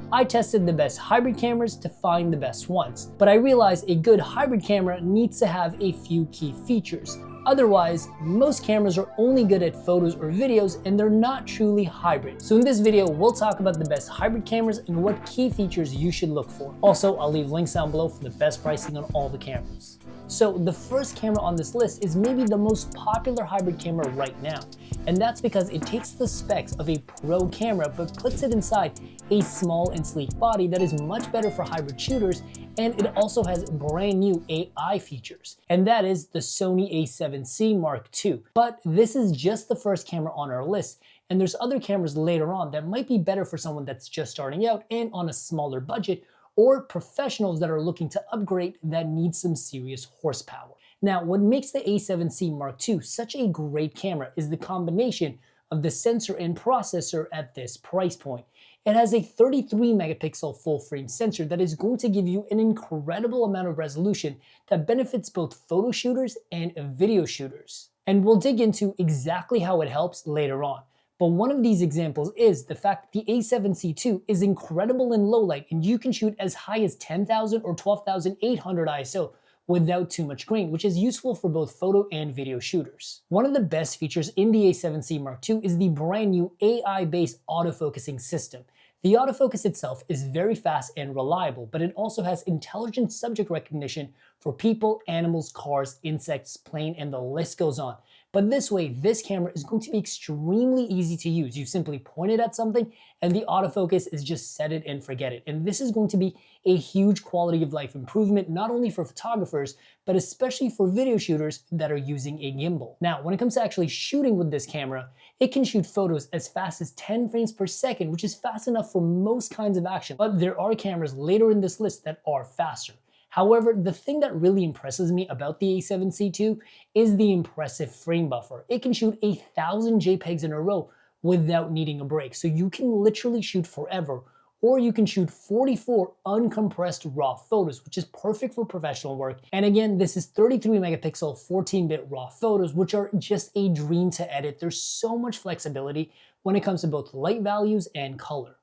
I tested the best hybrid cameras to find the best ones, but I realized a good hybrid camera needs to have a few key features. Otherwise, most cameras are only good at photos or videos and they're not truly hybrid. So in this video, we'll talk about the best hybrid cameras and what key features you should look for. Also, I'll leave links down below for the best pricing on all the cameras. So the first camera on this list is maybe the most popular hybrid camera right now. And that's because it takes the specs of a pro camera but puts it inside a small and sleek body that is much better for hybrid shooters, and it also has brand new AI features, and that is the Sony A7C Mark II. But this is just the first camera on our list, and there's other cameras later on that might be better for someone that's just starting out and on a smaller budget, or professionals that are looking to upgrade that need some serious horsepower. Now, what makes the A7C Mark II such a great camera is the combination of the sensor and processor at this price point. It has a 33 megapixel full frame sensor that is going to give you an incredible amount of resolution that benefits both photo shooters and video shooters. And we'll dig into exactly how it helps later on. But one of these examples is the fact that the A7C II is incredible in low light, and you can shoot as high as 10,000 or 12,800 ISO without too much grain, which is useful for both photo and video shooters. One of the best features in the A7C Mark II is the brand new AI-based autofocusing system. The autofocus itself is very fast and reliable, but it also has intelligent subject recognition for people, animals, cars, insects, plane, and the list goes on. But this way, this camera is going to be extremely easy to use. You simply point it at something and the autofocus is just set it and forget it. And this is going to be a huge quality of life improvement, not only for photographers, but especially for video shooters that are using a gimbal. Now, when it comes to actually shooting with this camera, it can shoot photos as fast as 10 frames per second, which is fast enough for most kinds of action. But there are cameras later in this list that are faster. However, the thing that really impresses me about the A7C II is the impressive frame buffer. It can shoot 1,000 JPEGs in a row without needing a break. So you can literally shoot forever, or you can shoot 44 uncompressed raw photos, which is perfect for professional work. And again, this is 33 megapixel 14-bit raw photos, which are just a dream to edit. There's so much flexibility when it comes to both light values and color.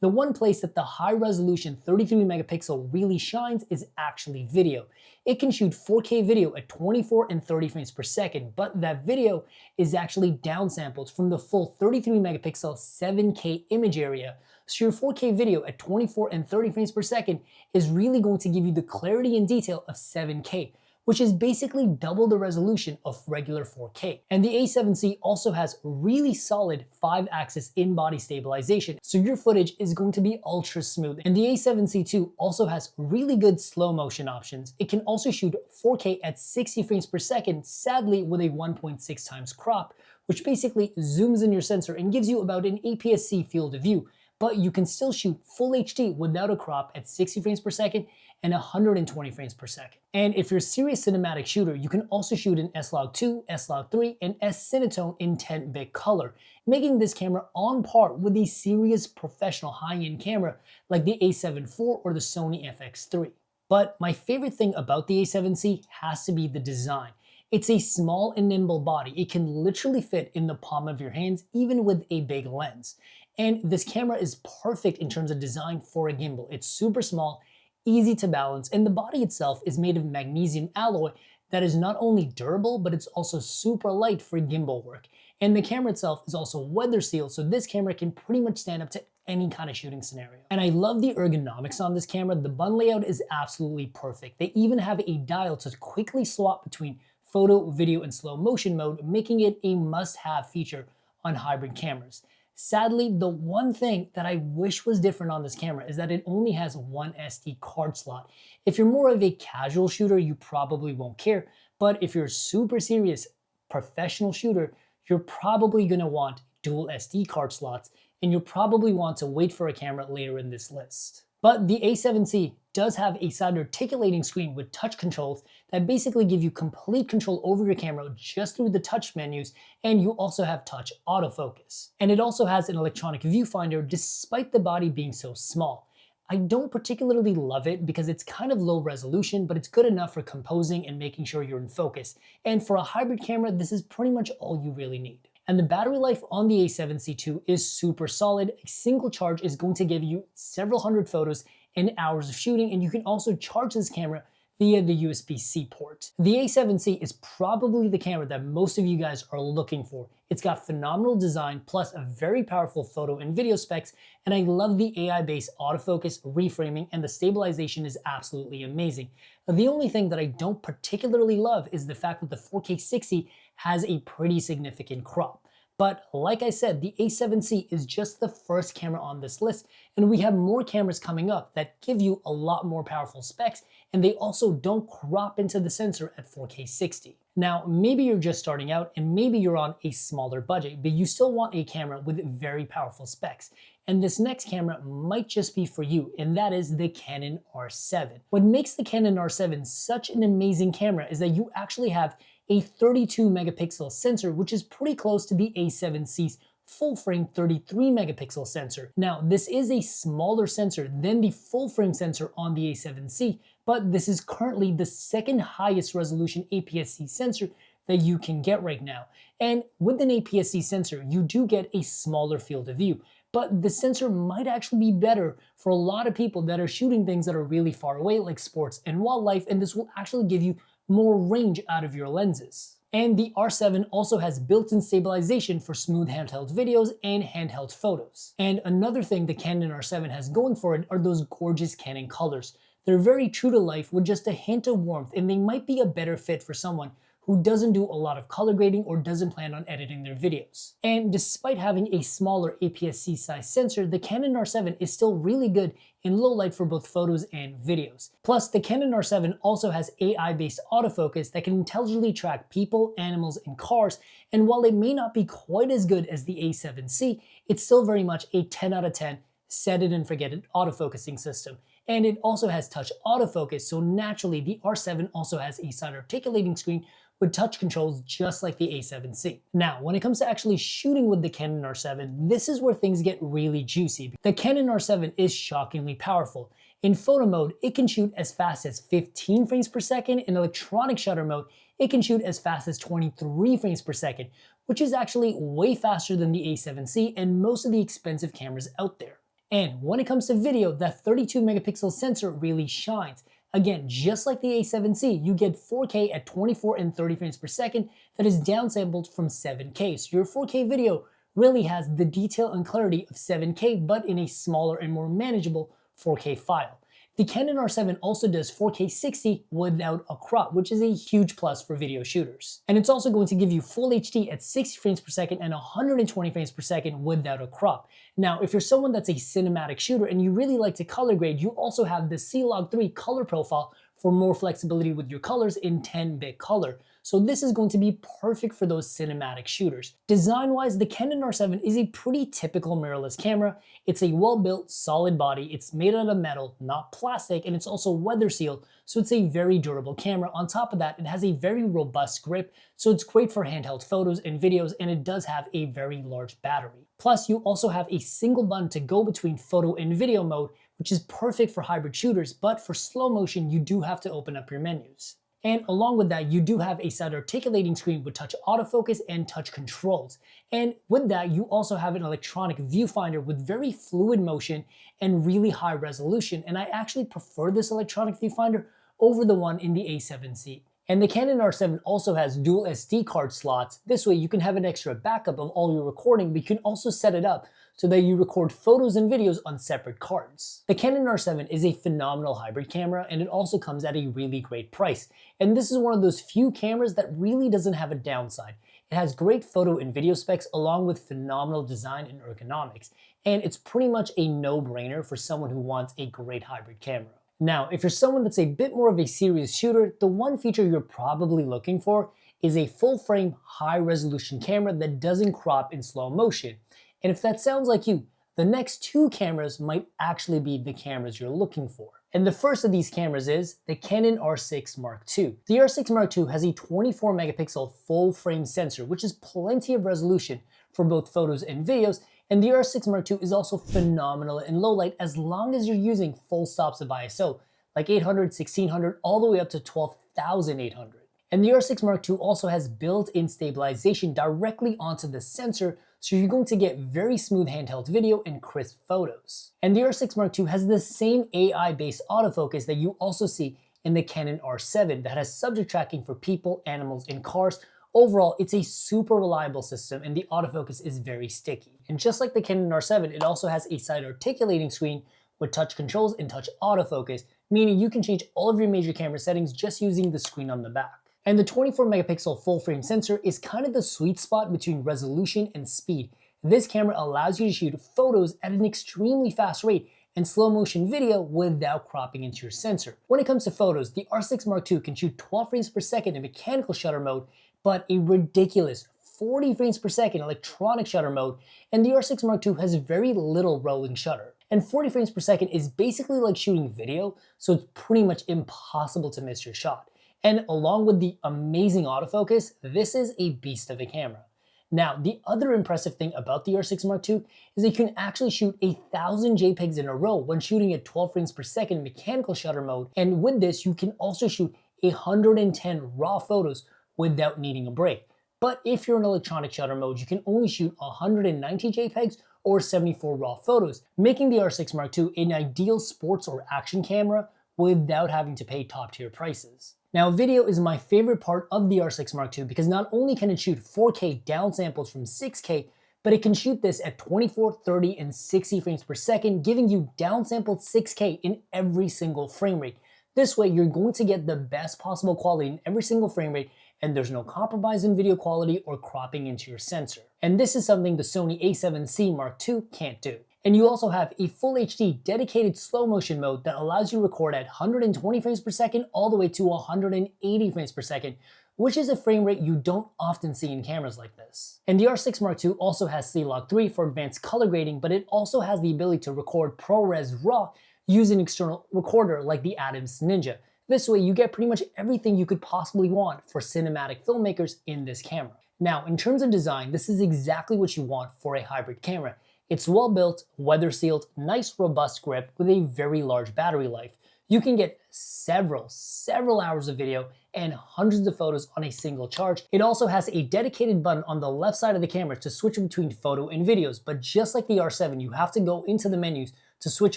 The one place that the high-resolution 33 megapixel really shines is actually video. It can shoot 4K video at 24 and 30 frames per second, but that video is actually downsampled from the full 33 megapixel 7K image area. So your 4K video at 24 and 30 frames per second is really going to give you the clarity and detail of 7K, which is basically double the resolution of regular 4K. And the A7C also has really solid 5-axis in-body stabilization, so your footage is going to be ultra smooth. And the A7C II also has really good slow motion options. It can also shoot 4K at 60 frames per second, sadly with a 1.6 times crop, which basically zooms in your sensor and gives you about an APS-C field of view. But you can still shoot full HD without a crop at 60 frames per second and 120 frames per second. And if you're a serious cinematic shooter, you can also shoot in S-Log2, S-Log3, and S-Cinetone in 10-bit color, making this camera on par with a serious professional high-end camera like the A7 IV or the Sony FX3. But my favorite thing about the A7C has to be the design. It's a small and nimble body. It can literally fit in the palm of your hands, even with a big lens. And this camera is perfect in terms of design for a gimbal. It's super small, easy to balance, and the body itself is made of magnesium alloy that is not only durable, but it's also super light for gimbal work. And the camera itself is also weather sealed, so this camera can pretty much stand up to any kind of shooting scenario. And I love the ergonomics on this camera. The button layout is absolutely perfect. They even have a dial to quickly swap between photo, video, and slow motion mode, making it a must-have feature on hybrid cameras. Sadly, the one thing that I wish was different on this camera is that it only has one SD card slot. If you're more of a casual shooter, you probably won't care, but if you're a super serious professional shooter, you're probably gonna want dual SD card slots, and you'll probably want to wait for a camera later in this list. But the A7C does have a side articulating screen with touch controls that basically give you complete control over your camera just through the touch menus, and you also have touch autofocus. And it also has an electronic viewfinder despite the body being so small. I don't particularly love it because it's kind of low resolution, but it's good enough for composing and making sure you're in focus. And for a hybrid camera, this is pretty much all you really need. And the battery life on the A7C II is super solid. A single charge is going to give you several hundred photos and hours of shooting, and you can also charge this camera via the USB-C port. The A7C is probably the camera that most of you guys are looking for. It's got phenomenal design plus a very powerful photo and video specs, and I love the AI-based autofocus, reframing, and the stabilization is absolutely amazing. The only thing that I don't particularly love is the fact that the 4K 60 has a pretty significant crop. But like I said, the A7C is just the first camera on this list, and we have more cameras coming up that give you a lot more powerful specs, and they also don't crop into the sensor at 4K 60. Now, maybe you're just starting out and maybe you're on a smaller budget, but you still want a camera with very powerful specs. And this next camera might just be for you, and that is the Canon R7. What makes the Canon R7 such an amazing camera is that you actually have a 32 megapixel sensor, which is pretty close to the A7C's full frame 33 megapixel sensor. Now, this is a smaller sensor than the full frame sensor on the A7C, but this is currently the second highest resolution APS-C sensor that you can get right now. And with an APS-C sensor, you do get a smaller field of view, but the sensor might actually be better for a lot of people that are shooting things that are really far away, like sports and wildlife, and this will actually give you more range out of your lenses. And the R7 also has built-in stabilization for smooth handheld videos and handheld photos. And another thing the Canon R7 has going for it are those gorgeous Canon colors. They're very true to life with just a hint of warmth, and they might be a better fit for someone who doesn't do a lot of color grading or doesn't plan on editing their videos. And despite having a smaller APS-C size sensor, the Canon R7 is still really good in low light for both photos and videos. Plus, the Canon R7 also has AI-based autofocus that can intelligently track people, animals, and cars, and while it may not be quite as good as the A7C, it's still very much a 10 out of 10 set it and forget it autofocusing system. And it also has touch autofocus, so naturally the R7 also has a side articulating screen with touch controls just like the A7C. Now, when it comes to actually shooting with the Canon R7, this is where things get really juicy. The Canon R7 is shockingly powerful. In photo mode, it can shoot as fast as 15 frames per second. In electronic shutter mode, it can shoot as fast as 23 frames per second, which is actually way faster than the A7C and most of the expensive cameras out there. And when it comes to video, that 32 megapixel sensor really shines. Again, just like the A7C, you get 4K at 24 and 30 frames per second that is downsampled from 7K. So your 4K video really has the detail and clarity of 7K, but in a smaller and more manageable 4K file. The Canon R7 also does 4K 60 without a crop, which is a huge plus for video shooters. And it's also going to give you full HD at 60 frames per second and 120 frames per second without a crop. Now, if you're someone that's a cinematic shooter and you really like to color grade, you also have the C-Log 3 color profile for more flexibility with your colors in 10-bit color. So this is going to be perfect for those cinematic shooters. Design-wise, the Canon R7 is a pretty typical mirrorless camera. It's a well-built, solid body. It's made out of metal, not plastic, and it's also weather sealed, so it's a very durable camera. On top of that, it has a very robust grip, so it's great for handheld photos and videos, and it does have a very large battery. Plus, you also have a single button to go between photo and video mode, which is perfect for hybrid shooters, but for slow motion, you do have to open up your menus. And along with that, you do have a side articulating screen with touch autofocus and touch controls. And with that, you also have an electronic viewfinder with very fluid motion and really high resolution. And I actually prefer this electronic viewfinder over the one in the A7C. And the Canon R7 also has dual SD card slots. This way you can have an extra backup of all your recording, but you can also set it up so that you record photos and videos on separate cards. The Canon R7 is a phenomenal hybrid camera, and it also comes at a really great price. And this is one of those few cameras that really doesn't have a downside. It has great photo and video specs along with phenomenal design and ergonomics. And it's pretty much a no-brainer for someone who wants a great hybrid camera. Now, if you're someone that's a bit more of a serious shooter, the one feature you're probably looking for is a full-frame, high-resolution camera that doesn't crop in slow motion. And if that sounds like you, the next two cameras might actually be the cameras you're looking for. And the first of these cameras is the Canon R6 Mark II. The R6 Mark II has a 24 megapixel full-frame sensor, which is plenty of resolution for both photos and videos, and the R6 Mark II is also phenomenal in low light as long as you're using full stops of ISO, like 800, 1600, all the way up to 12,800. And the R6 Mark II also has built-in stabilization directly onto the sensor, so you're going to get very smooth handheld video and crisp photos. And the R6 Mark II has the same AI-based autofocus that you also see in the Canon R7 that has subject tracking for people, animals, and cars. Overall, it's a super reliable system and the autofocus is very sticky. And just like the Canon R7, it also has a side articulating screen with touch controls and touch autofocus, meaning you can change all of your major camera settings just using the screen on the back. And the 24 megapixel full frame sensor is kind of the sweet spot between resolution and speed. This camera allows you to shoot photos at an extremely fast rate and slow motion video without cropping into your sensor. When it comes to photos, the R6 Mark II can shoot 12 frames per second in mechanical shutter mode, but a ridiculous 40 frames per second electronic shutter mode, and the R6 Mark II has very little rolling shutter. And 40 frames per second is basically like shooting video, so it's pretty much impossible to miss your shot. And along with the amazing autofocus, this is a beast of a camera. Now, the other impressive thing about the R6 Mark II is that you can actually shoot 1,000 JPEGs in a row when shooting at 12 frames per second mechanical shutter mode. And with this, you can also shoot 110 raw photos without needing a break. But if you're in electronic shutter mode, you can only shoot 190 JPEGs or 74 raw photos, making the R6 Mark II an ideal sports or action camera without having to pay top tier prices. Now, video is my favorite part of the R6 Mark II because not only can it shoot 4K downsamples from 6K, but it can shoot this at 24, 30, and 60 frames per second, giving you downsampled 6K in every single frame rate. This way, you're going to get the best possible quality in every single frame rate, and there's no compromise in video quality or cropping into your sensor. And this is something the Sony A7C Mark II can't do. And you also have a full HD dedicated slow motion mode that allows you to record at 120 frames per second all the way to 180 frames per second, which is a frame rate you don't often see in cameras like this. And the R6 Mark II also has C-Log 3 for advanced color grading, but it also has the ability to record ProRes RAW using an external recorder like the Atom's Ninja. This way you get pretty much everything you could possibly want for cinematic filmmakers in this camera. Now, in terms of design, this is exactly what you want for a hybrid camera. It's well built, weather sealed, nice robust grip with a very large battery life. You can get several hours of video and hundreds of photos on a single charge. It also has a dedicated button on the left side of the camera to switch between photo and videos, but just like the R7, you have to go into the menus to switch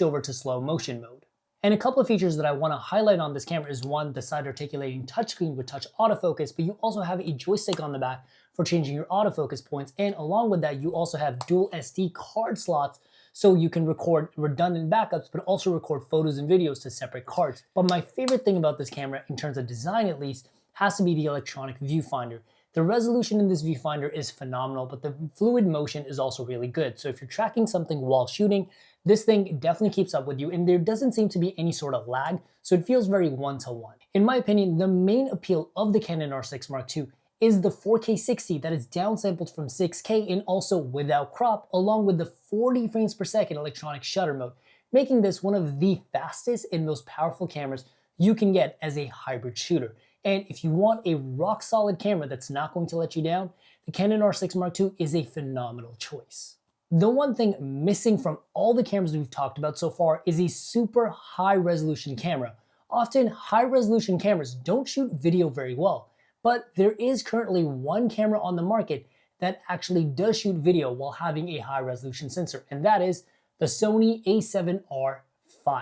over to slow motion mode. And a couple of features that I want to highlight on this camera is one, the side articulating touchscreen with touch autofocus, but you also have a joystick on the back for changing your autofocus points. And along with that, you also have dual SD card slots so you can record redundant backups, but also record photos and videos to separate cards. But my favorite thing about this camera, in terms of design at least, has to be the electronic viewfinder. The resolution in this viewfinder is phenomenal, but the fluid motion is also really good. So if you're tracking something while shooting, this thing definitely keeps up with you, and there doesn't seem to be any sort of lag, so it feels very one-to-one. In my opinion, the main appeal of the Canon R6 Mark II is the 4K 60 that is downsampled from 6K and also without crop, along with the 40 frames per second electronic shutter mode, making this one of the fastest and most powerful cameras you can get as a hybrid shooter. And if you want a rock-solid camera that's not going to let you down, the Canon R6 Mark II is a phenomenal choice. The one thing missing from all the cameras we've talked about so far is a super high-resolution camera. Often, high-resolution cameras don't shoot video very well, but there is currently one camera on the market that actually does shoot video while having a high-resolution sensor, and that is the Sony A7R V.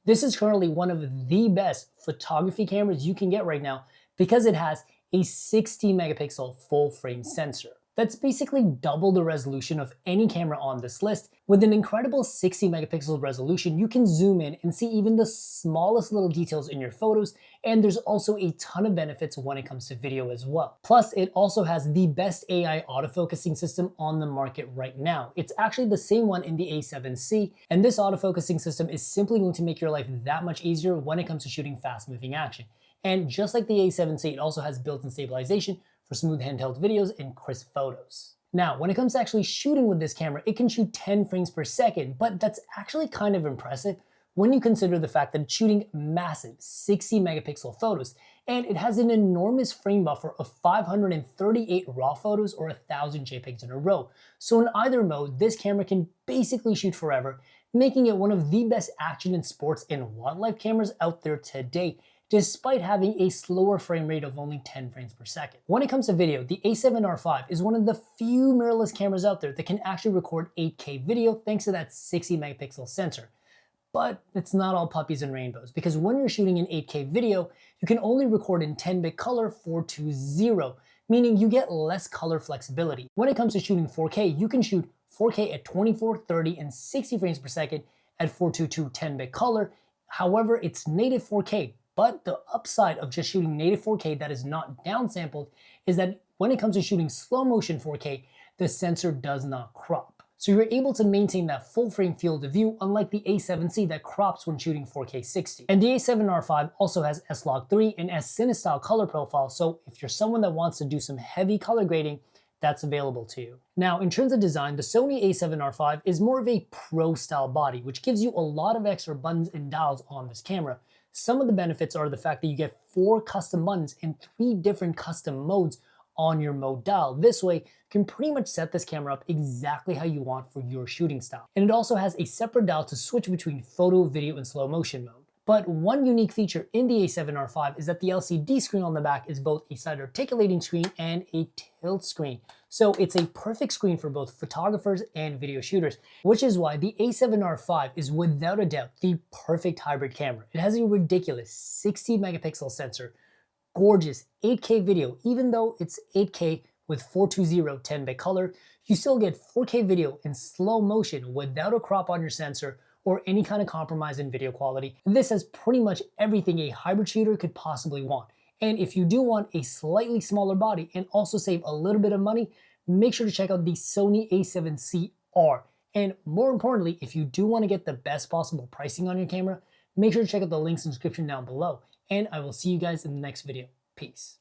This is currently one of the best photography cameras you can get right now because it has a 60 megapixel full frame sensor. That's basically double the resolution of any camera on this list. With an incredible 60 megapixel resolution, you can zoom in and see even the smallest little details in your photos, and there's also a ton of benefits when it comes to video as well. Plus, it also has the best AI autofocusing system on the market right now. It's actually the same one in the A7C, and this autofocusing system is simply going to make your life that much easier when it comes to shooting fast-moving action. And just like the A7C, it also has built-in stabilization for smooth handheld videos and crisp photos. Now, when it comes to actually shooting with this camera, it can shoot 10 frames per second, but that's actually kind of impressive when you consider the fact that it's shooting massive 60 megapixel photos, and it has an enormous frame buffer of 538 raw photos or 1,000 JPEGs in a row. So in either mode, this camera can basically shoot forever, making it one of the best action and sports and wildlife cameras out there today. despite having a slower frame rate of only 10 frames per second. When it comes to video, the A7R V is one of the few mirrorless cameras out there that can actually record 8K video thanks to that 60 megapixel sensor. But it's not all puppies and rainbows, because when you're shooting an 8K video, you can only record in 10-bit color 420, meaning you get less color flexibility. When it comes to shooting 4K, you can shoot 4K at 24, 30, and 60 frames per second at 422 10-bit color. However, it's native 4K, but the upside of just shooting native 4K that is not downsampled is that when it comes to shooting slow motion 4K, the sensor does not crop. So you're able to maintain that full frame field of view, unlike the A7C that crops when shooting 4K 60. And the A7R V also has S-Log3 and S-Cine style color profile, so if you're someone that wants to do some heavy color grading, that's available to you. Now, in terms of design, the Sony A7R V is more of a pro style body, which gives you a lot of extra buttons and dials on this camera. Some of the benefits are the fact that you get 4 custom buttons and 3 different custom modes on your mode dial. This way, you can pretty much set this camera up exactly how you want for your shooting style. And it also has a separate dial to switch between photo, video, and slow motion mode. But one unique feature in the A7R V is that the LCD screen on the back is both a side articulating screen and a tilt screen. So it's a perfect screen for both photographers and video shooters, which is why the A7R V is without a doubt the perfect hybrid camera. It has a ridiculous 60 megapixel sensor, gorgeous 8K video. Even though it's 8K with 420 10-bit color, you still get 4K video in slow motion without a crop on your sensor or any kind of compromise in video quality. This has pretty much everything a hybrid shooter could possibly want. And if you do want a slightly smaller body and also save a little bit of money, make sure to check out the Sony A7C R. And more importantly, if you do want to get the best possible pricing on your camera, make sure to check out the links in the description down below. And I will see you guys in the next video. Peace.